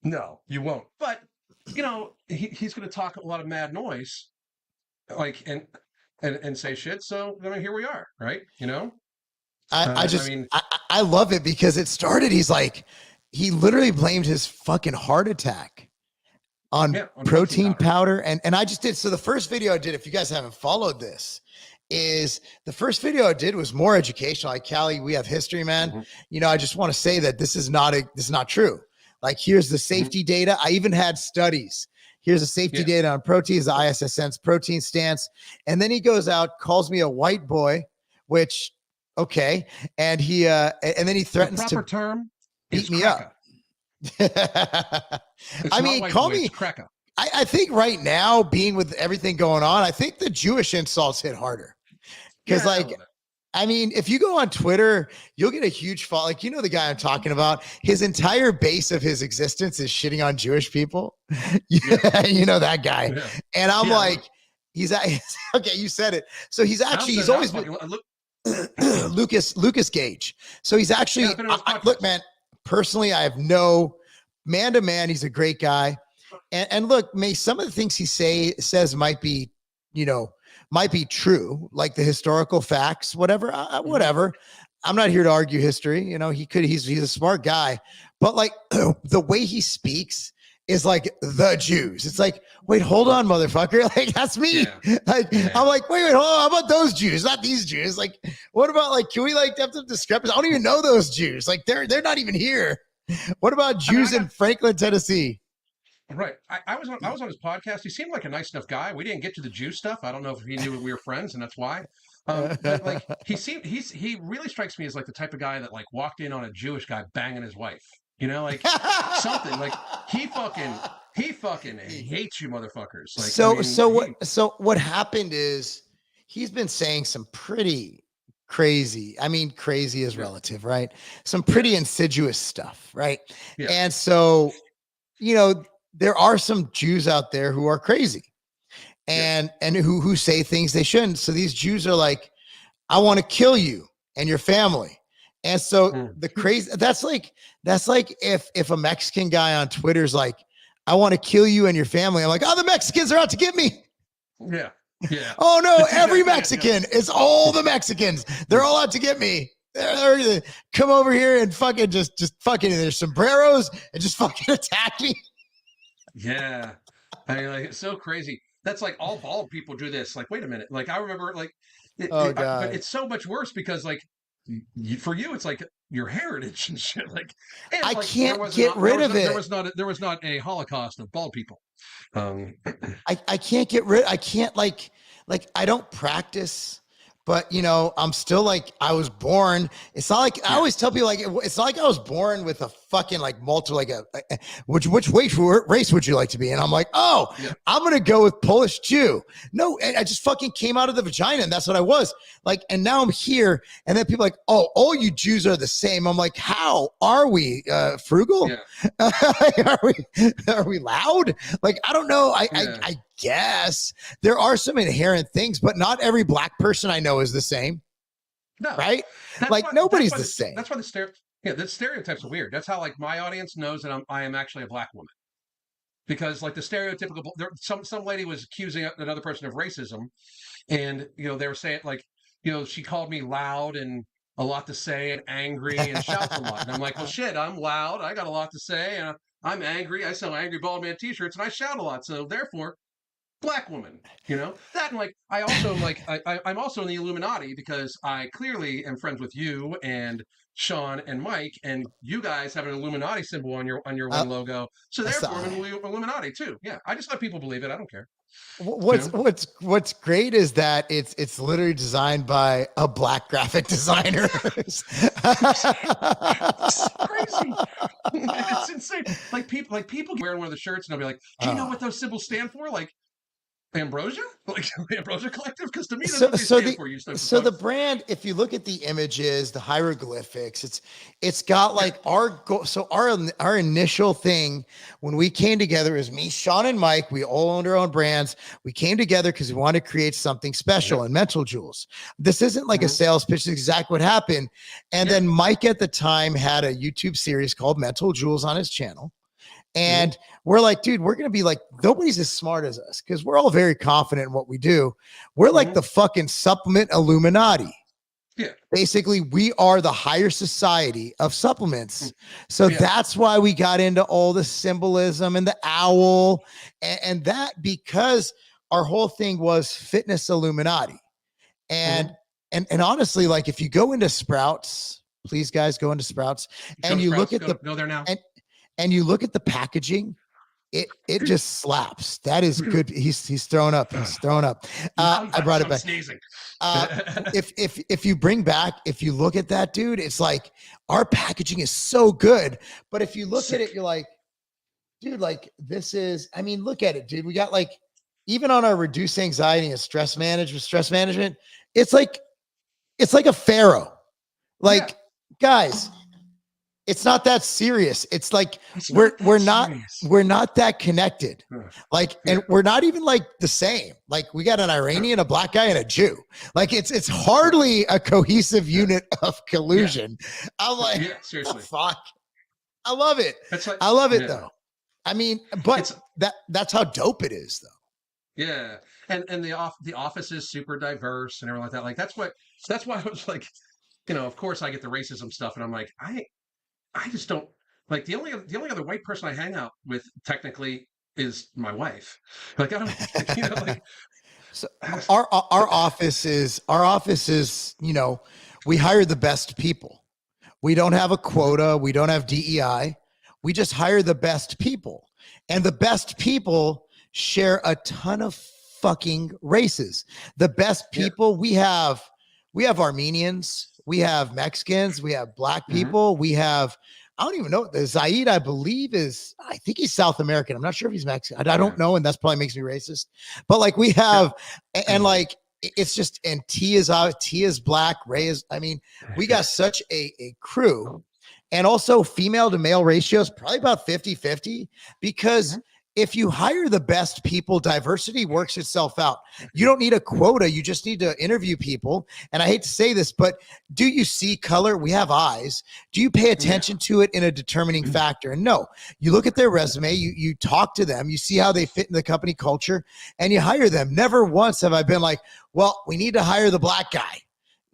no, you won't. But you know, he's going to talk a lot of mad noise, like and say shit. So I mean, here we are, right? You know. I love it because it started. He's like, he literally blamed his fucking heart attack on protein powder. And I just did. So the first video I did, if you guys haven't followed this, is the first video I did was more educational. Like, Callie, we have history, man. You know, I just want to say that this is not true. Like, here's the safety data. I even had studies. Here's the safety data on proteins, the ISSN's protein stance. And then he goes out, calls me a white boy, which, okay. And and then he threatens the proper term beat me up. I mean, call me cracker. I think right now, being with everything going on, I think the Jewish insults hit harder. Because I mean, if you go on Twitter, you'll get a huge follow. Like, you know, the guy I'm talking about, his entire base of his existence is shitting on Jewish people. You know, that guy. Yeah. And I'm like, okay, you said it. So he's always been Lucas Gage. So he's actually, look, man, personally, I have no man to man. He's a great guy. and look, some of the things he says might be, might be true, like the historical facts, whatever, whatever. I'm not here to argue history. He's a smart guy, but like the way he speaks is like the Jews. It's like, wait, hold on, motherfucker. Like, that's me. Yeah. I'm like, wait, hold on. How about those Jews? Not these Jews. Like, what about like, can we like have some discrepancy? I don't even know those Jews. Like, they're not even here. What about Jews in Franklin, Tennessee? Right. I was on his podcast. He seemed like a nice enough guy. We didn't get to the Jew stuff. I don't know if he knew we were friends, and that's why. But like he really strikes me as like the type of guy that like walked in on a Jewish guy banging his wife. Like something like he fucking hates you motherfuckers. Like so what happened is he's been saying some pretty crazy. I mean, crazy is relative, right? Some pretty insidious stuff, right? Yeah. And so, there are some Jews out there who are crazy and who say things they shouldn't. So these Jews are like, I want to kill you and your family. And so the crazy, that's like if a Mexican guy on Twitter's like, I want to kill you and your family. I'm like, oh, the Mexicans are out to get me. Yeah. Yeah. Oh no, every Mexican, it's all the Mexicans. They're all out to get me. They're gonna come over here and fucking just fucking in their sombreros and just fucking attack me. Yeah. I mean, like, it's so crazy. That's like all bald people do this. Like, wait a minute. Like, I remember like, but it's so much worse because like, for you, it's like your heritage and shit. Like, and I can't get rid of it. There was not a Holocaust of bald people. I can't get rid. I can't like I don't practice, but I'm still like I was born. It's not like I always tell people like it's not like I was born with a fucking like multiple like which race would you like to be? And I'm like, I'm gonna go with Polish Jew. No, I just fucking came out of the vagina and that's what I was like. And now I'm here, and then people are like, oh, all you Jews are the same. I'm like, how are we frugal? Yeah. Are we loud? Like I don't know. I guess there are some inherent things, but not every black person I know is the same. No, right? Nobody's the same. That's why the stereotypes are weird. That's how like my audience knows that I am actually a black woman, because like the stereotypical some lady was accusing another person of racism, and they were saying like she called me loud and a lot to say and angry and shouts a lot, and I'm like, well shit, I'm loud, I got a lot to say, and I'm angry, I sell Angry Bald Man t-shirts, and I shout a lot, so therefore black woman, that, and like I also am like I'm also in the Illuminati because I clearly am friends with you and Sean and Mike, and you guys have an Illuminati symbol on your one logo, so therefore I'm in Illuminati too. Yeah, I just let people believe it. I don't care. What's great is that it's literally designed by a black graphic designer. It's crazy. It's insane. Like people wearing one of the shirts and they'll be like, do you know what those symbols stand for? Like Ambrosia? Like Ambrosia Collective? Because to me, that's what they stand for. So the brand, if you look at the images, the hieroglyphics, it's got like our initial thing when we came together is me, Sean, and Mike. We all owned our own brands. We came together because we wanted to create something special in Mental Jewels. This isn't like a sales pitch. It's exactly what happened. And then Mike at the time had a YouTube series called Mental Jewels on his channel. And we're like, dude, we're going to be like, nobody's as smart as us because we're all very confident in what we do. We're like the fucking supplement Illuminati. Yeah. Basically, we are the higher society of supplements. So that's why we got into all the symbolism and the owl and that, because our whole thing was fitness Illuminati. And honestly, like if you go into Sprouts, please guys go into Sprouts and you look at go there now. And you look at the packaging, it just slaps. That is good. He's thrown up. He's thrown up. I brought it back. Sneezing. If you look at that, dude, it's like our packaging is so good. But if you look at it, you're like, dude, like this is, I mean, look at it, dude. We got like, even on our reduced anxiety and stress management, it's like a pharaoh. Like, guys, it's not that serious. It's like we're not that connected. Like, and we're not even like the same. Like we got an Iranian, a black guy, and a Jew. Like it's hardly a cohesive unit of collusion. I'm like, seriously. fuck. I love it. Like, I love it though. I mean, but It's that's how dope it is, though. yeah, and the office is super diverse and everything like that. Like that's why I was like, of course I get the racism stuff, and I'm like, I just don't like the only other white person I hang out with technically is my wife. Like I don't, like So our office is, we hire the best people. We don't have a quota. We don't have DEI. We just hire the best people. And the best people share a ton of fucking races. The best people we have Armenians, we have Mexicans, we have black people, we have I don't even know. The Zaid, I believe, I think he's South American. I'm not sure if he's Mexican. I don't know. And that's probably makes me racist. But like we have, and like, it's just, and T is black, Ray is, I mean, we got such a crew. And also female to male ratios, probably about 50-50, because if you hire the best people, diversity works itself out. You don't need a quota. You just need to interview people. And I hate to say this, but do you see color? We have eyes. Do you pay attention to it in a determining factor? And no, you look at their resume, you talk to them, you see how they fit in the company culture, and you hire them. Never once have I been like, well, we need to hire the black guy.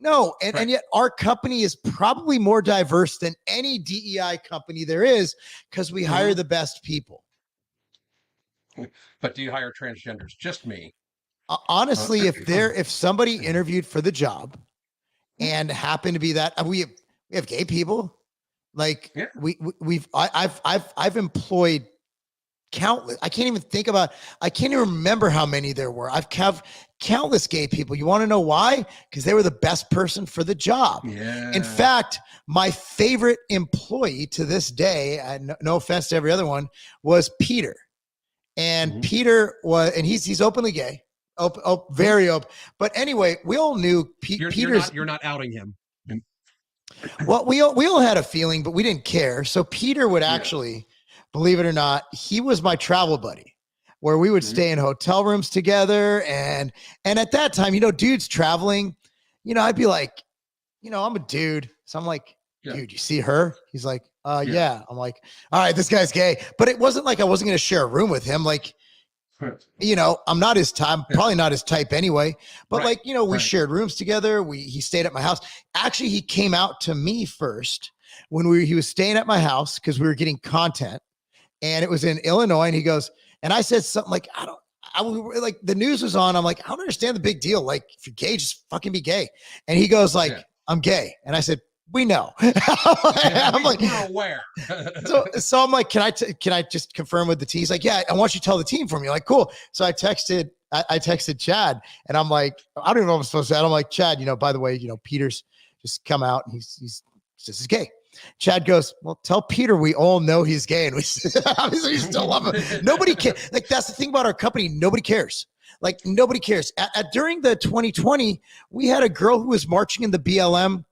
No, and yet our company is probably more diverse than any DEI company there is because we hire the best people. But do you hire transgenders? Just me. Honestly, if somebody interviewed for the job and happened to be that, we have gay people. Like I've employed countless. I can't even remember how many there were. I've countless gay people. You want to know why? Because they were the best person for the job. Yeah. In fact, my favorite employee to this day, and no offense to every other one, was Peter. And Peter was, and he's openly gay, very open. But anyway, we all knew Peter's. You're not outing him. Well, we all had a feeling, but we didn't care. So Peter would actually, believe it or not, he was my travel buddy, where we would stay in hotel rooms together. And at that time, dudes traveling, I'd be like, I'm a dude. So I'm like, dude, you see her? He's like, yeah. I'm like, all right, this guy's gay. But it wasn't like I wasn't going to share a room with him. Like, I'm not his type, probably not his type anyway. But we shared rooms together. He stayed at my house. Actually, he came out to me first when he was staying at my house because we were getting content. And it was in Illinois. And he goes, and I said something like, like the news was on. I'm like, I don't understand the big deal. Like, if you're gay, just fucking be gay. And he goes like, I'm gay. And I said, we know. I'm like, we're aware. so I'm like, can I just confirm with the team? He's like, yeah, I want you to tell the team for me. Like, cool. So I texted Chad, and I'm like, I don't even know what I'm supposed to say. I'm like, Chad, by the way, Peter's just come out and he's just gay. Chad goes, well, tell Peter we all know he's gay, and we still love him. Nobody cares. Like, that's the thing about our company. Nobody cares. Like, nobody cares. During the 2020, we had a girl who was marching in the BLM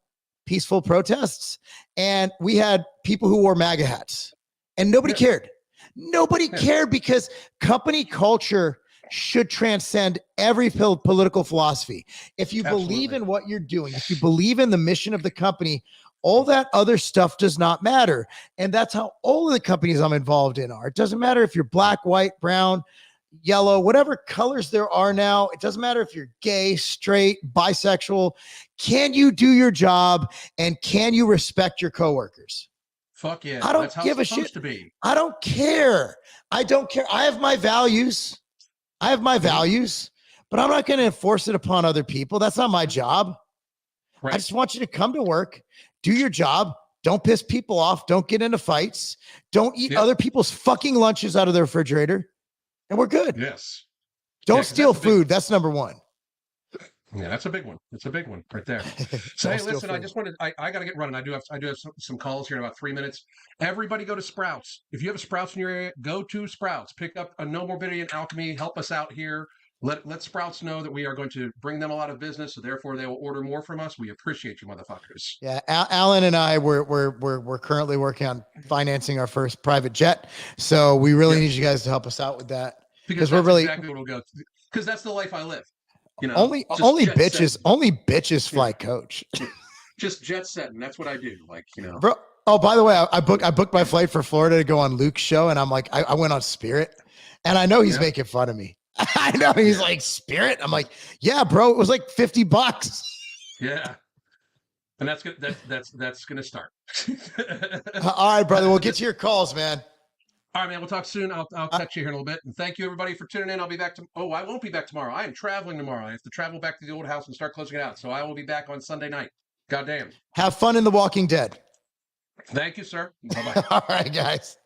peaceful protests, and we had people who wore MAGA hats, and nobody cared. Nobody cared because company culture should transcend every political philosophy. If you believe in what you're doing, if you believe in the mission of the company, all that other stuff does not matter. And that's how all of the companies I'm involved in are. It doesn't matter if you're black, white, brown, yellow, whatever colors there are now. It doesn't matter if you're gay, straight, bisexual. Can you do your job, and can you respect your coworkers? Fuck yeah. I don't give a shit. I don't care. I have my values. But I'm not going to enforce it upon other people. That's not my job. Right. I just want you to come to work, do your job. Don't piss people off. Don't get into fights. Don't eat other people's fucking lunches out of the refrigerator. And we're good. Yes. Don't steal food. That's number one. Yeah, that's a big one. It's a big one right there. So hey, listen, I just wanted, I got to get running. I do have some calls here in about 3 minutes. Everybody go to Sprouts. If you have a Sprouts in your area, go to Sprouts. Pick up a No Morbidity and Alchemy. Help us out here. Let Sprouts know that we are going to bring them a lot of business, so therefore they will order more from us. We appreciate you, motherfuckers. Yeah, Alan and I we're currently working on financing our first private jet, so we really need you guys to help us out with that because we're really exactly what we'll go. Because that's the life I live. Only bitches fly coach. Just jet setting. That's what I do. Like, Bro, Oh, by the way, I booked my flight for Florida to go on Luke's show, and I'm like, I went on Spirit, and I know he's making fun of me. I know he's like, Spirit. I'm like, yeah, bro, it was like $50. Yeah. And that's good. That's going to start. All right, brother. We'll get to your calls, man. All right, man. We'll talk soon. I'll catch you here in a little bit. And thank you, everybody, for tuning in. I'll be back I won't be back tomorrow. I am traveling tomorrow. I have to travel back to the old house and start closing it out. So I will be back on Sunday night. Goddamn. Have fun in The Walking Dead. Thank you, sir. Bye-bye. All right, guys.